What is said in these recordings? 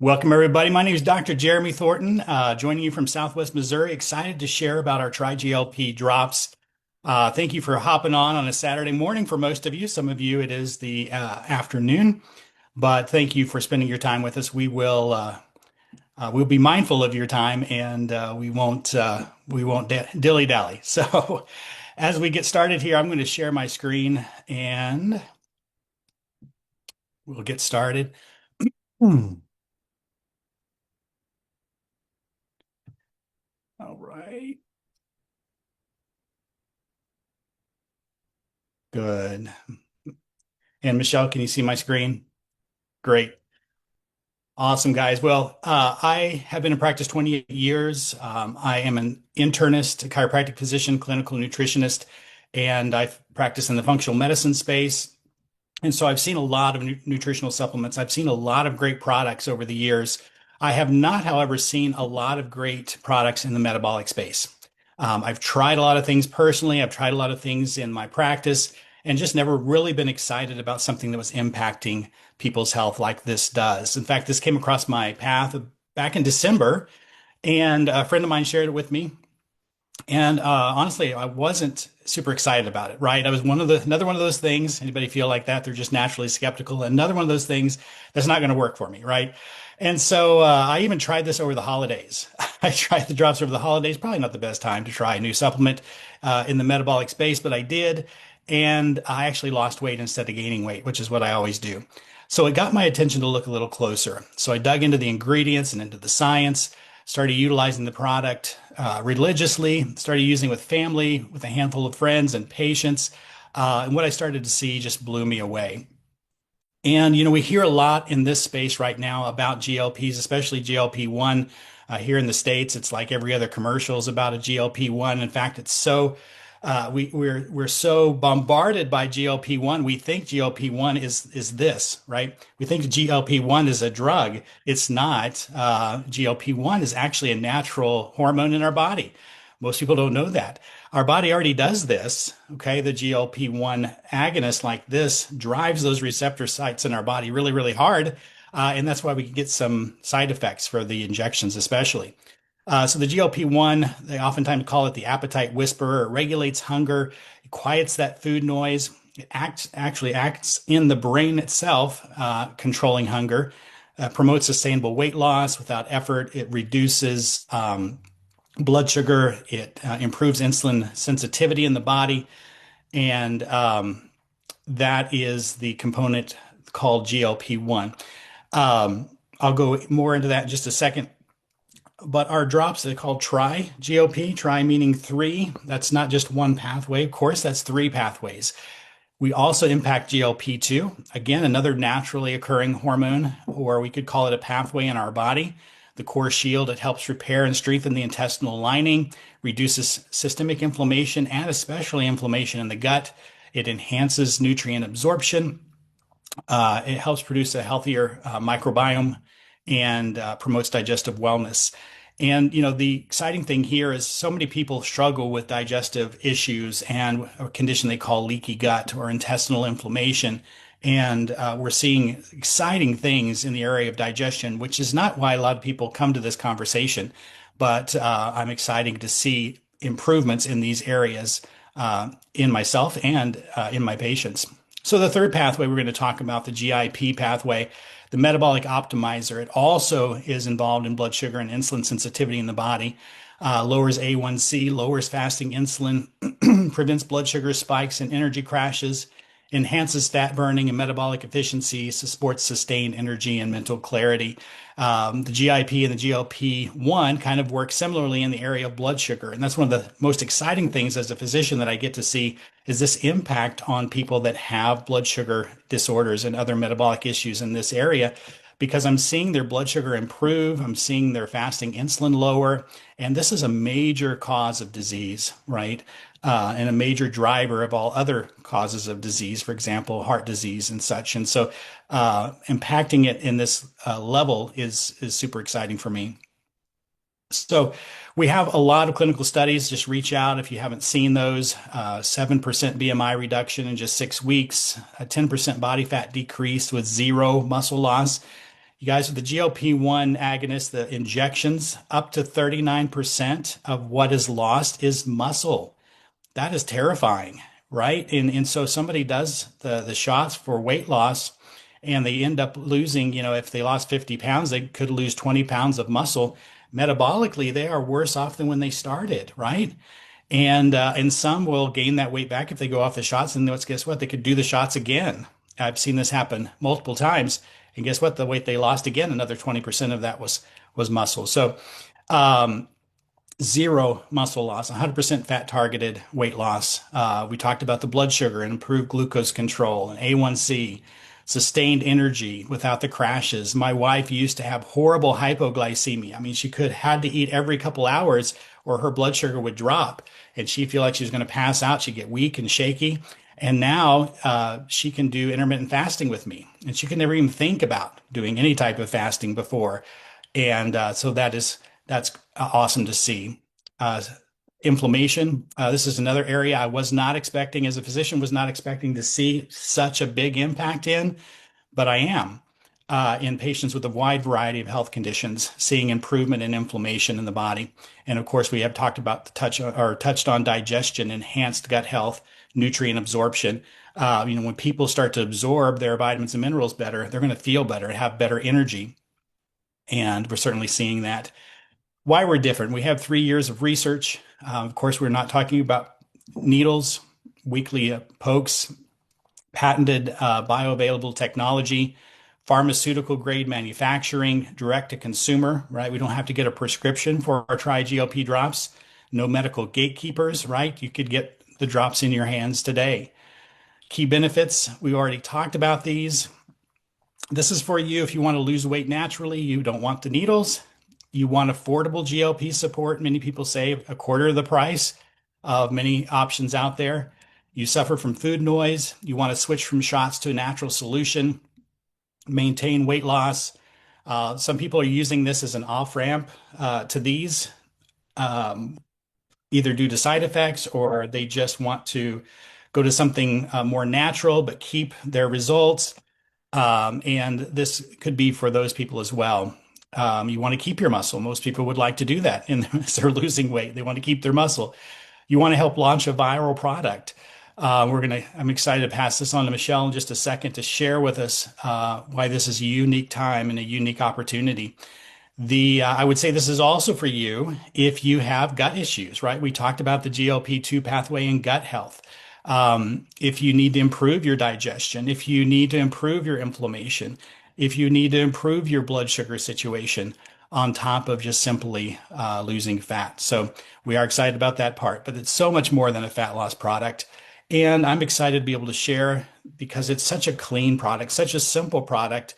Welcome, everybody. My name is Dr. Jeremy Thornton, joining you from Southwest Missouri. Excited to share about our TriGLP drops. Thank you for hopping on a Saturday morning for most of you. Some of you, it is the afternoon, but thank you for spending your time with us. We'll be mindful of your time, and we won't dilly-dally. So, as we get started here, I'm going to share my screen, and we'll get started. Hmm. All right. Good. And Michelle, can you see my screen? Great. Awesome, guys. Well, I have been in practice 28 years. I am an internist, a chiropractic physician, clinical nutritionist, and I've practiced in the functional medicine space. And so I've seen a lot of nutritional supplements. I've seen a lot of great products over the years. I have not, however, seen a lot of great products in the metabolic space. I've tried a lot of things personally. I've tried a lot of things in my practice and just never really been excited about something that was impacting people's health like this does. In fact, this came across my path back in December, and a friend of mine shared it with me. And honestly, I wasn't super excited about it, right? I was another one of those things. Anybody feel like that? They're just naturally skeptical. Another one of those things that's not going to work for me, right? And so I even tried this over the holidays. I tried the drops over the holidays. Probably not the best time to try a new supplement in the metabolic space, but I did. And I actually lost weight instead of gaining weight, which is what I always do. So it got my attention to look a little closer. So I dug into the ingredients and into the science, started utilizing the product religiously, started using it with family, with a handful of friends and patients. And what I started to see just blew me away. And, we hear a lot in this space right now about GLPs, especially GLP-1. Here in the States, it's like every other commercial is about a GLP-1. In fact, it's so we're so bombarded by GLP-1. We think GLP-1 is this, right? We think GLP-1 is a drug. It's not. GLP-1 is actually a natural hormone in our body. Most people don't know that. Our body already does this. Okay. The GLP-1 agonist like this drives those receptor sites in our body really, really hard. And that's why we can get some side effects for the injections, especially. So the GLP-1, they oftentimes call it the appetite whisperer. It regulates hunger, it quiets that food noise. It actually acts in the brain itself, controlling hunger, promotes sustainable weight loss without effort. It reduces blood sugar. It improves insulin sensitivity in the body. And that is the component called GLP-1. I'll go more into that in just a second. But our drops, they're called TriGLP, tri meaning three. That's not just one pathway. Of course, that's three pathways. We also impact GLP-2, again, another naturally occurring hormone, or we could call it a pathway in our body. The core shield, it helps repair and strengthen the intestinal lining, reduces systemic inflammation and especially inflammation in the gut. It enhances nutrient absorption. It helps produce a healthier microbiome and promotes digestive wellness. And the exciting thing here is so many people struggle with digestive issues and a condition they call leaky gut or intestinal inflammation. And we're seeing exciting things in the area of digestion, which is not why a lot of people come to this conversation. But I'm excited to see improvements in these areas in myself and in my patients. So the third pathway we're going to talk about, the GIP pathway, the metabolic optimizer. It also is involved in blood sugar and insulin sensitivity in the body, lowers A1C, lowers fasting insulin, prevents blood sugar spikes and energy crashes, enhances fat burning and metabolic efficiency, supports sustained energy and mental clarity. The GIP and the GLP-1 kind of work similarly in the area of blood sugar. And that's one of the most exciting things as a physician that I get to see is this impact on people that have blood sugar disorders and other metabolic issues in this area, because I'm seeing their blood sugar improve. I'm seeing their fasting insulin lower. And this is a major cause of disease, right? And a major driver of all other causes of disease, for example, heart disease and such. And so impacting it in this level is super exciting for me. So we have a lot of clinical studies. Just reach out if you haven't seen those. 7% BMI reduction in just 6 weeks, a 10% body fat decrease with zero muscle loss. You guys, with the GLP-1 agonist, the injections, up to 39% of what is lost is muscle. That is terrifying, right? And so somebody does the shots for weight loss and they end up losing, if they lost 50 pounds, they could lose 20 pounds of muscle. Metabolically, they are worse off than when they started, right? And some will gain that weight back if they go off the shots. And guess what? They could do the shots again. I've seen this happen multiple times. And guess what? The weight they lost again, another 20% of that was muscle. So um, zero muscle loss, 100% fat targeted weight loss. We talked about the blood sugar and improved glucose control and A1C, sustained energy without the crashes. My wife used to have horrible hypoglycemia. I mean, she had to eat every couple hours or her blood sugar would drop and she'd feel like she was going to pass out. She'd get weak and shaky. And now she can do intermittent fasting with me. And she could never even think about doing any type of fasting before. And so that's awesome to see. Uh, Inflammation. This is another area I was not expecting, as a physician, was not expecting to see such a big impact in, but I am in patients with a wide variety of health conditions, seeing improvement in inflammation in the body. And of course, we have talked about touched on digestion, enhanced gut health, nutrient absorption. When people start to absorb their vitamins and minerals better, they're going to feel better and have better energy. And we're certainly seeing that. Why we're different. We have 3 years of research. Of course, we're not talking about needles, weekly pokes, patented bioavailable technology, pharmaceutical grade manufacturing, direct to consumer, right? We don't have to get a prescription for our TriGLP drops. No medical gatekeepers, right? You could get the drops in your hands today. Key benefits, we already talked about these. This is for you if you want to lose weight naturally, you don't want the needles, you want affordable GLP support. Many people say a quarter of the price of many options out there. You suffer from food noise, you want to switch from shots to a natural solution, maintain weight loss. Some people are using this as an off ramp to these, um, either due to side effects or they just want to go to something more natural but keep their results. And this could be for those people as well. You want to keep your muscle. Most people would like to do that and as they're losing weight. They want to keep their muscle. You want to help launch a viral product. I'm excited to pass this on to Michele in just a second to share with us why this is a unique time and a unique opportunity. I would say this is also for you if you have gut issues, right? We talked about the GLP-2 pathway and gut health. If you need to improve your digestion, if you need to improve your inflammation, if you need to improve your blood sugar situation on top of just simply losing fat. So we are excited about that part, but it's so much more than a fat loss product. And I'm excited to be able to share because it's such a clean product, such a simple product.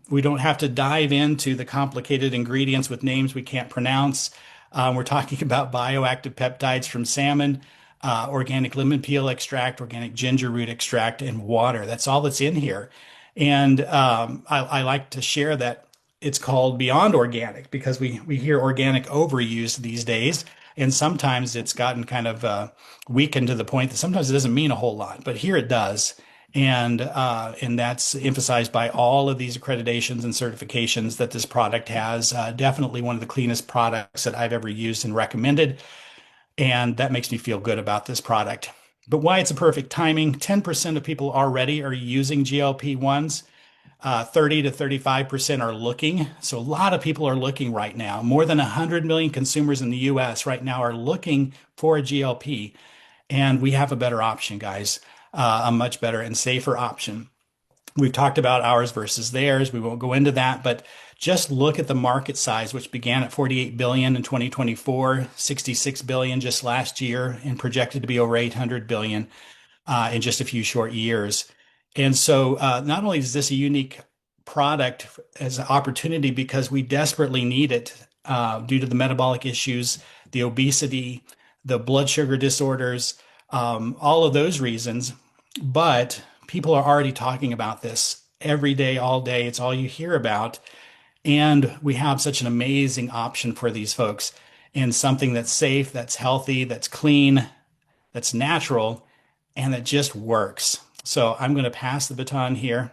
We don't have to dive into the complicated ingredients with names we can't pronounce. We're talking about bioactive peptides from salmon, organic lemon peel extract, organic ginger root extract, and water. That's all that's in here. And I like to share that it's called beyond organic because we hear organic overused these days. And sometimes it's gotten kind of weakened to the point that sometimes it doesn't mean a whole lot, but here it does. And that's emphasized by all of these accreditations and certifications that this product has. Definitely one of the cleanest products that I've ever used and recommended. And that makes me feel good about this product. But why it's a perfect timing, 10% of people already are using GLP-1s. 30 to 35% are looking. So a lot of people are looking right now. More than 100 million consumers in the US right now are looking for a GLP. And we have a better option, guys, a much better and safer option. We've talked about ours versus theirs. We won't go into that, but just look at the market size, which began at 48 billion in 2024, 66 billion just last year, and projected to be over 800 billion in just a few short years. And so, not only is this a unique product as an opportunity because we desperately need it due to the metabolic issues, the obesity, the blood sugar disorders, all of those reasons, but people are already talking about this every day, all day. It's all you hear about. And we have such an amazing option for these folks in something that's safe, that's healthy, that's clean, that's natural, and that just works. So I'm going to pass the baton here.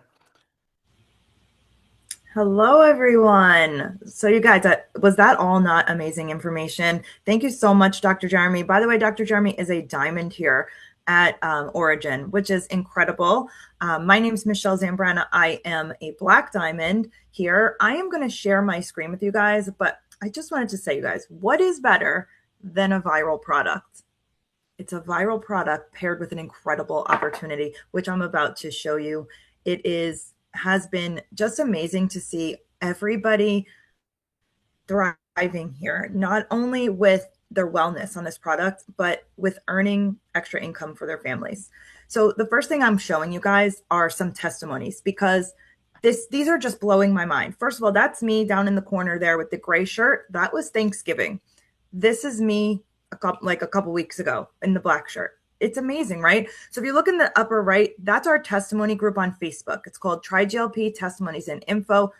Hello, everyone. So, you guys, was that all not amazing information? Thank you so much, Dr. Jeremy. By the way, Dr. Jeremy is a diamond here at Origin, which is incredible. My name is Michele Zambrana. I am a black diamond here. I am going to share my screen with you guys, but I just wanted to say, you guys, what is better than a viral product? It's a viral product paired with an incredible opportunity, which I'm about to show you. It is has been just amazing to see everybody thriving here, not only with their wellness on this product, but with earning extra income for their families. So the first thing I'm showing you guys are some testimonies because these are just blowing my mind. First of all, that's me down in the corner there with the gray shirt. That was Thanksgiving. This is me a couple weeks ago in the black shirt. It's amazing, right? So if you look in the upper right, that's our testimony group on Facebook. It's called TriGLP Testimonies and Info.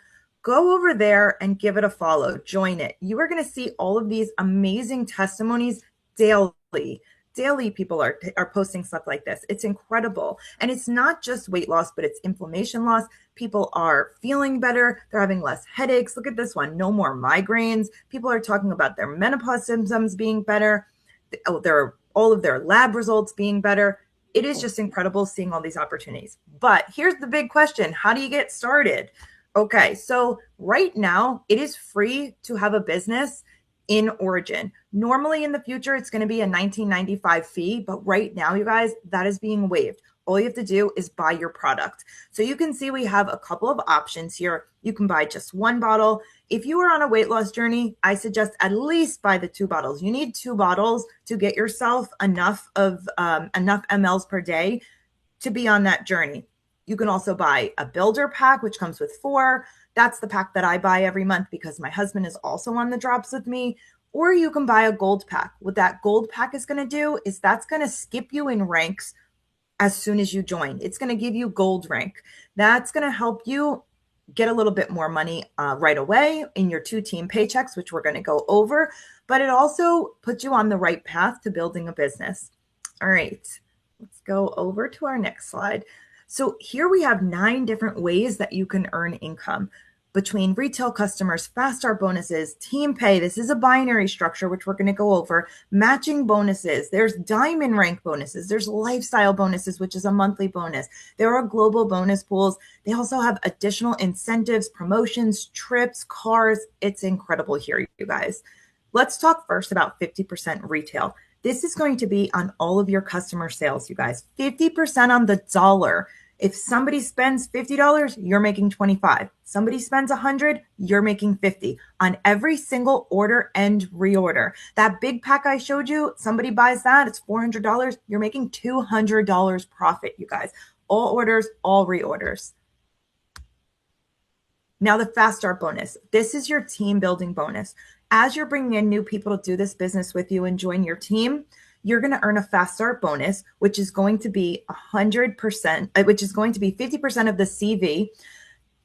Go over there and give it a follow. Join it. You are going to see all of these amazing testimonies daily. Daily, people are posting stuff like this. It's incredible. And it's not just weight loss, but it's inflammation loss. People are feeling better. They're having less headaches. Look at this one. No more migraines. People are talking about their menopause symptoms being better. All of their lab results being better. It is just incredible seeing all these opportunities. But here's the big question. How do you get started? Okay, so right now it is free to have a business in Origin. Normally in the future, it's going to be a $19.95 fee, but right now, you guys, that is being waived. All you have to do is buy your product. So you can see we have a couple of options here. You can buy just one bottle. If you are on a weight loss journey, I suggest at least buy the two bottles. You need two bottles to get yourself enough mLs per day to be on that journey. You can also buy a builder pack, which comes with four. That's the pack that I buy every month because my husband is also on the drops with me. Or you can buy a gold pack. What that gold pack is going to do is that's going to skip you in ranks as soon as you join. It's going to give you gold rank. That's going to help you get a little bit more money right away in your two team paychecks, which we're going to go over. But it also puts you on the right path to building a business. All right, let's go over to our next slide. So here we have 9 different ways that you can earn income between retail customers, fast start bonuses, team pay. This is a binary structure, which we're going to go over. Matching bonuses. There's diamond rank bonuses. There's lifestyle bonuses, which is a monthly bonus. There are global bonus pools. They also have additional incentives, promotions, trips, cars. It's incredible here, you guys. Let's talk first about 50% retail. This is going to be on all of your customer sales, you guys. 50% on the dollar. If somebody spends $50, you're making 25. Somebody spends 100, you're making 50 on every single order and reorder. That big pack I showed you, somebody buys that, it's $400, you're making $200 profit, you guys. All orders, all reorders. Now, the fast start bonus. This is your team building bonus. As you're bringing in new people to do this business with you and join your team, you're going to earn a fast start bonus, which is going to be 100%, which is going to be 50% of the CV.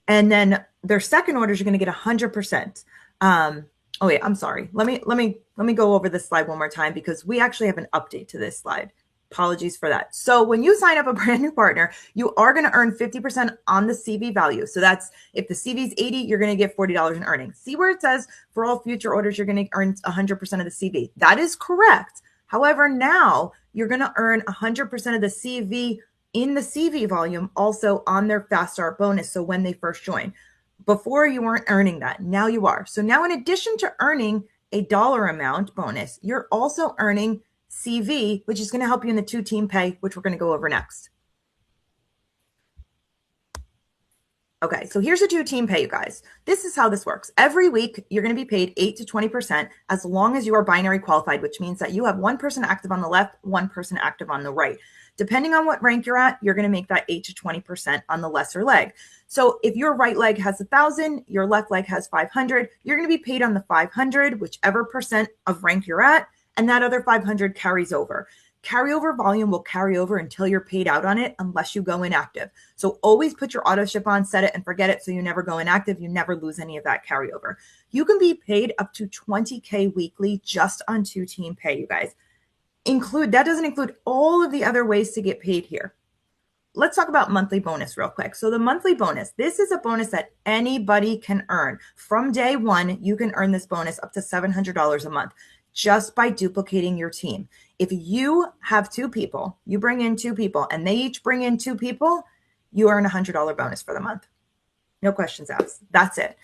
And then their second orders, you're going to get 100%. Oh yeah, I'm sorry. Let me go over this slide one more time because we actually have an update to this slide. Apologies for that. So when you sign up a brand new partner, you are going to earn 50% on the CV value. So that's if the CV is 80, you're going to get $40 in earnings. See where it says for all future orders, you're going to earn 100% of the CV. That is correct. However, now you're going to earn 100% of the CV in the CV volume also on their fast start bonus. So when they first join, before you weren't earning that. Now you are. So now in addition to earning a dollar amount bonus, you're also earning CV, which is going to help you in the two team pay, which we're going to go over next. Okay, so here's a two team pay, you guys. This is how this works. Every week, you're going to be paid 8 to 20% as long as you are binary qualified, which means that you have one person active on the left, one person active on the right. Depending on what rank you're at, you're going to make that 8 to 20% on the lesser leg. So if your right leg has 1,000, your left leg has 500, you're going to be paid on the 500, whichever percent of rank you're at, and that other 500 carries over. Carryover volume will carry over until you're paid out on it unless you go inactive. So always put your auto ship on, set it and forget it so you never go inactive. You never lose any of that carryover. You can be paid up to 20K weekly just on two team pay, you guys. That doesn't include all of the other ways to get paid here. let's talk about monthly bonus real quick. So the monthly bonus, this is a bonus that anybody can earn. From day one, you can earn this bonus up to $700 a month just by duplicating your team. If you have two people, you bring in two people, and they each bring in two people, you earn a $100 bonus for the month. No questions asked. That's it.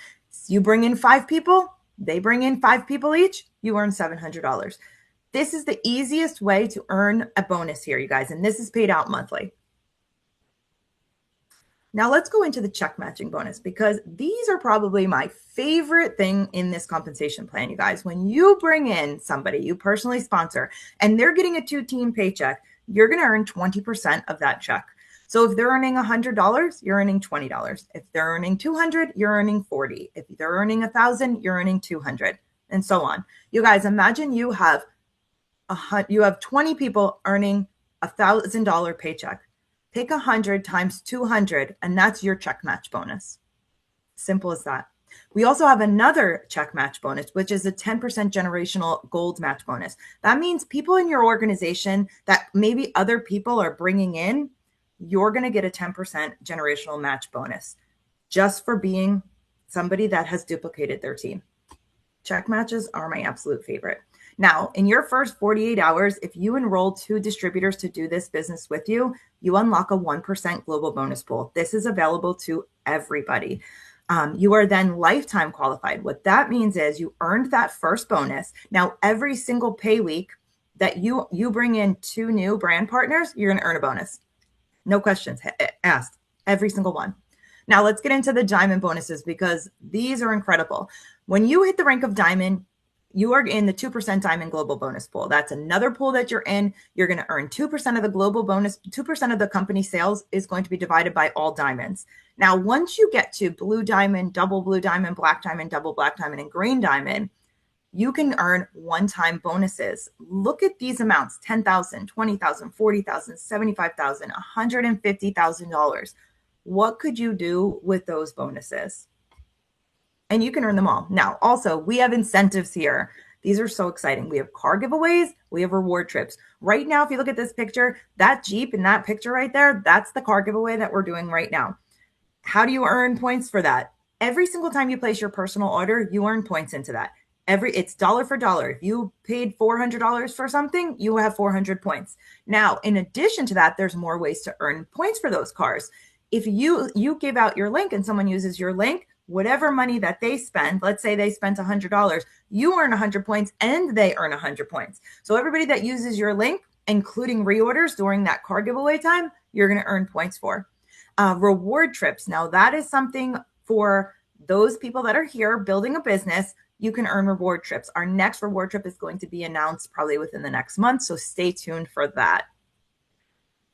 You bring in five people, they bring in five people each, you earn $700. This is the easiest way to earn a bonus here, you guys, and this is paid out monthly. Now let's go into the check matching bonus, because these are probably my favorite thing in this compensation plan, you guys. When you bring in somebody you personally sponsor and they're getting a two-team paycheck, you're going to earn 20% of that check. So if they're earning $100, you're earning $20. If they're earning $200, you're earning $40. If they're earning $1,000, you're earning $200, and so on. You guys, imagine you have 20 people earning $1,000 paycheck. Take 100 times 200, and that's your check match bonus. Simple as that. We also have another check match bonus, which is a 10% generational gold match bonus. That means people in your organization that maybe other people are bringing in, you're going to get a 10% generational match bonus just for being somebody that has duplicated their team. Check matches are my absolute favorite. Now, in your first 48 hours, if you enroll 2 distributors to do this business with you, you unlock a 1% global bonus pool. This is available to everybody. You are then lifetime qualified. What that means is you earned that first bonus. Now, every single pay week that you bring in 2 new brand partners, you're going to earn a bonus. No questions asked. Every single one. Now, let's get into the diamond bonuses, because these are incredible. When you hit the rank of diamond, you are in the 2% diamond global bonus pool. That's another pool that you're in. You're going to earn 2% of the global bonus. 2% of the company sales is going to be divided by all diamonds. Now, once you get to blue diamond, double blue diamond, black diamond, double black diamond, and green diamond, you can earn one-time bonuses. Look at these amounts: $10,000, $20,000, $40,000, $75,000, $150,000. What could you do with those bonuses? And you can earn them all. Now, also, we have incentives here. These are so exciting. We have car giveaways. We have reward trips. Right now, if you look at this picture, that Jeep in that picture right there, that's the car giveaway that we're doing right now. How do you earn points for that? Every single time you place your personal order, you earn points into that. It's dollar for dollar. If you paid $400 for something, you have 400 points. Now, in addition to that, there's more ways to earn points for those cars. If you give out your link and someone uses your link, whatever money that they spend, let's say they spent $100, you earn 100 points and they earn 100 points. So everybody that uses your link, including reorders during that car giveaway time, you're going to earn points for. Reward trips. Now, that is something for those people that are here building a business. You can earn reward trips. Our next reward trip is going to be announced probably within the next month, so stay tuned for that.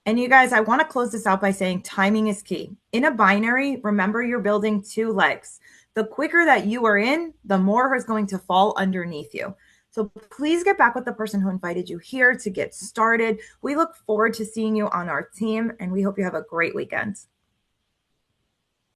And you guys, I want to close this out by saying timing is key. In a binary, remember you're building 2 legs. The quicker that you are in, the more is going to fall underneath you. So please get back with the person who invited you here to get started. We look forward to seeing you on our team, and we hope you have a great weekend.